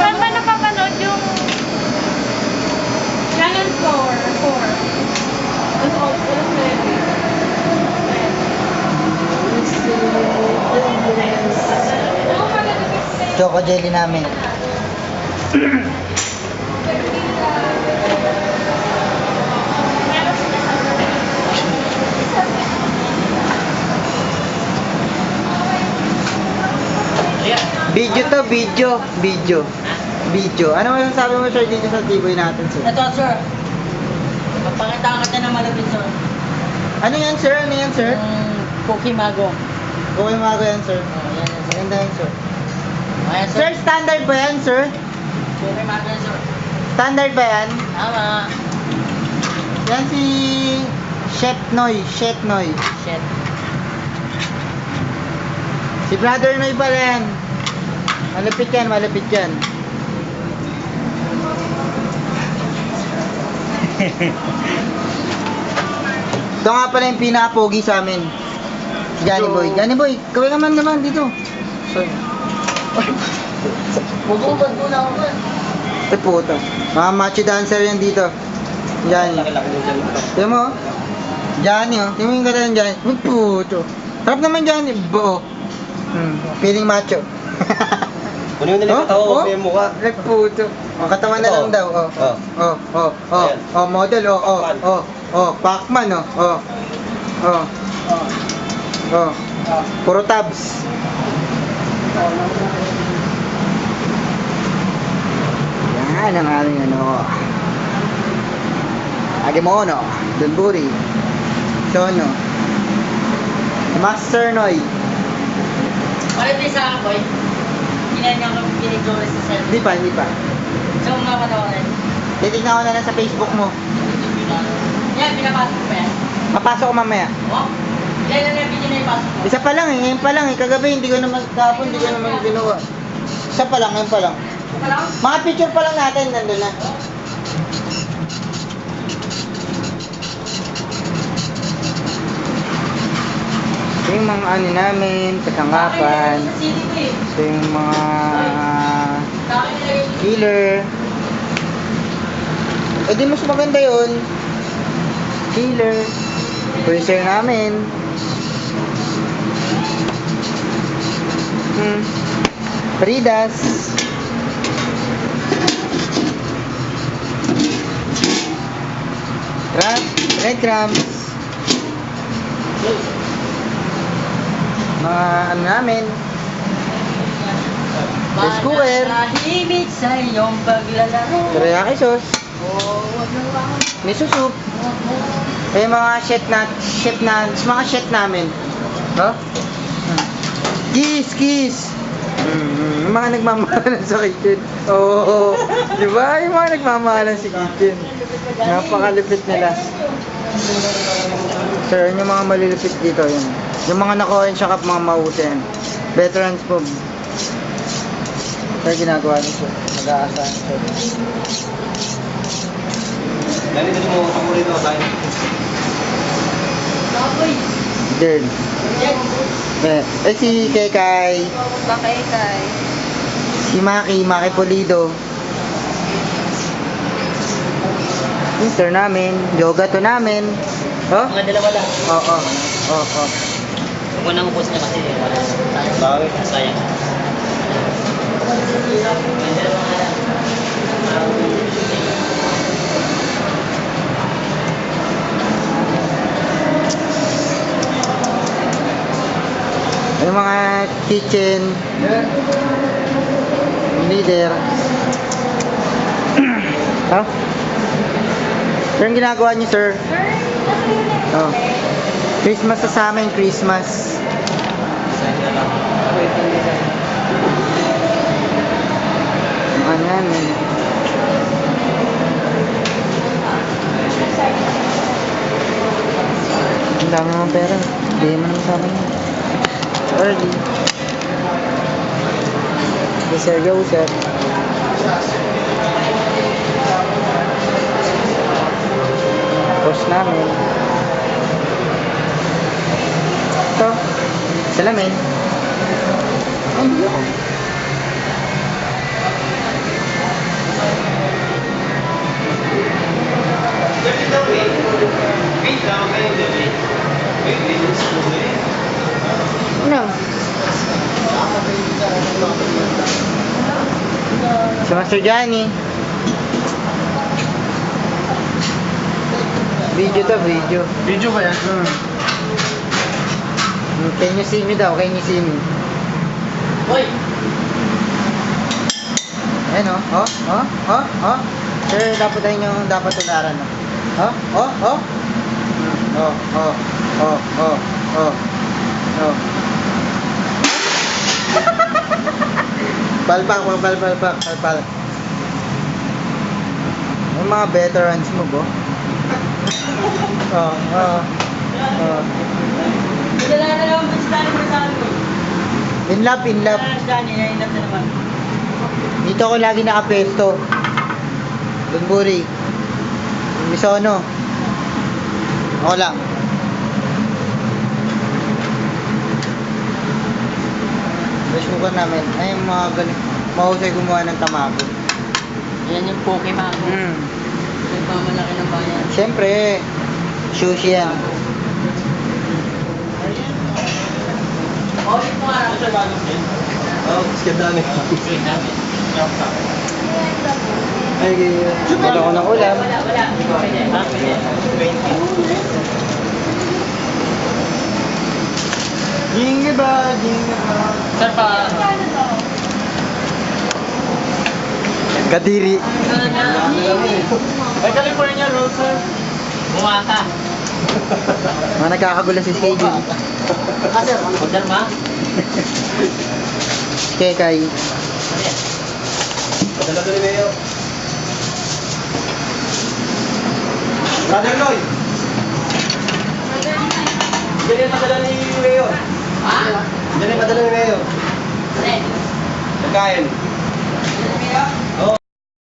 Saan ba napapanood yung Channel 4? That's all. Walang movie. Choco jelly namin. Video to, video. Ano masasabi mo, sir, dito sa Tiboy natin, sir? Ito, sir. Magpakita ka na malapit, sir. Ano yan, sir? Ano yan, sir? Cookie Mago. Okay, mga yan, sir. Oh, yan, sir. Maganda yan, sir. Ayan, Sir, standard ba yan, sir? Cookie Mago, sir. Standard ba yan? Tama. Yan si Chef Noy. Shit. Si Brother Noy pala yan. Malapit yan. Ito nga pala yung pinaka-pogi sa amin. Si Johnny Boy. Johnny Boy, kaway ka man naman dito. Sorry. Bububad mo na ako, man. Ay puta. Mga macho dancer yan dito. Johnny. Tignan mo, oh. Johnny, oh. Tignan mo yung kata ng Johnny. Ay puto. Harap naman Johnny. Buo. Feeling macho. Kunin mo nila yung katawan ko yung mukha. Ay puto. Oh, katawan na lang daw. Oh, model. Pacman, Puro tabs. Yan ang aming Agemono, Dunburi, Sono, Master Noy. Palit din sa akin, boy. Kinain niya kami pinigores sa cell. Hindi pa. So, mga patawarin. Titignan ko na lang sa Facebook mo. Yan, pinapasok ko pa yan. Papasok ko mamaya. Oh? Yan lang yung video na ipasok ko. Isa pa lang eh, ngayon pa lang eh. Kagabi hindi ko naman, kahapon hindi ko naman ginawa. Isa pa lang, ngayon pa lang. Ito lang? Mga picture pa lang natin, nandun na. Ito yung mga ano namin, kasangkapan. Sa CD ko eh. Ito yung mga Sa akin nilagay yung killer. Eh di mas maganda yun. Killer. Freezer namin. Fridas. Breadcrumbs. Mga ano namin. Rice cooker. Manahimik sa iyong paglalaro. Teriyaki sauce. Oh, wag na ako. Miso soup. Eh mga mga chef namin. No? Kiss. Yung mga nagmamahalan sa kitchen. Oo. Di ba? Yung mga nagmamahalan sa kitchen. Napakalupit nila. Sir, yung mga malilupit dito, yun. Yung mga nakuha siya mga mautin. Veterans po. Kaya ginagawa niyo po. Nag-aasahan po. Dali na mo ako rito, tayo. Baboy. Girl. Si Kekay. Bakay. Si Maki Pulido. Mister namin. Yoga to namin. Oh? Mga dalawa lang. Oo. Huwag mo nang ubos niya kasi wala. Bakit? Sayang. Yung mga kitchen leader. Oh? Sir, ang ginagawa niyo, sir? Oh. Christmas sa amin, Christmas. Ano yan, eh. Ang dami naman pera. Bigyan mo naman sa amin. Early. Si Sir Joseph. Post namin. Ito. Salamin. Ay, hindi ako. Ano? Si Master Johnny. Video to, video. Video ba yan? Can you see me daw? Can you see me? Hoy! Ayan o. Oh. Sir, dapat tayo yung dapat tularan. Oh. Oh. Palpak. Yung mga veterans mo, bo. Oh. Dala na naman ba si Danny mo sa akin? In love. Danny, nainap na naman. Dito ako lagi nakapesto. Dunburi. Misono. Ako lang. Rice cooker namin. Ay, yung mga ganun. Mahusay gumawa ng tamago. Yan yung Pokemon. Yung pamalaki ng bayan. Siyempre, sushi yan. Oh, yung mga Oh, skip dami. Ay, wala ko ng ulam. Wala. Jingle ba? Sir, pa. Kadiri. Ay, California roll, sir. Bumata. Mga nagkakagulo si schedule. Sir, order ma? Kay. Padala to ni Mayo. Brother Lloyd! Diyan yung padala ni Mayo. Ha? Diyan yung padala ni Mayo. Sir. Pagkain.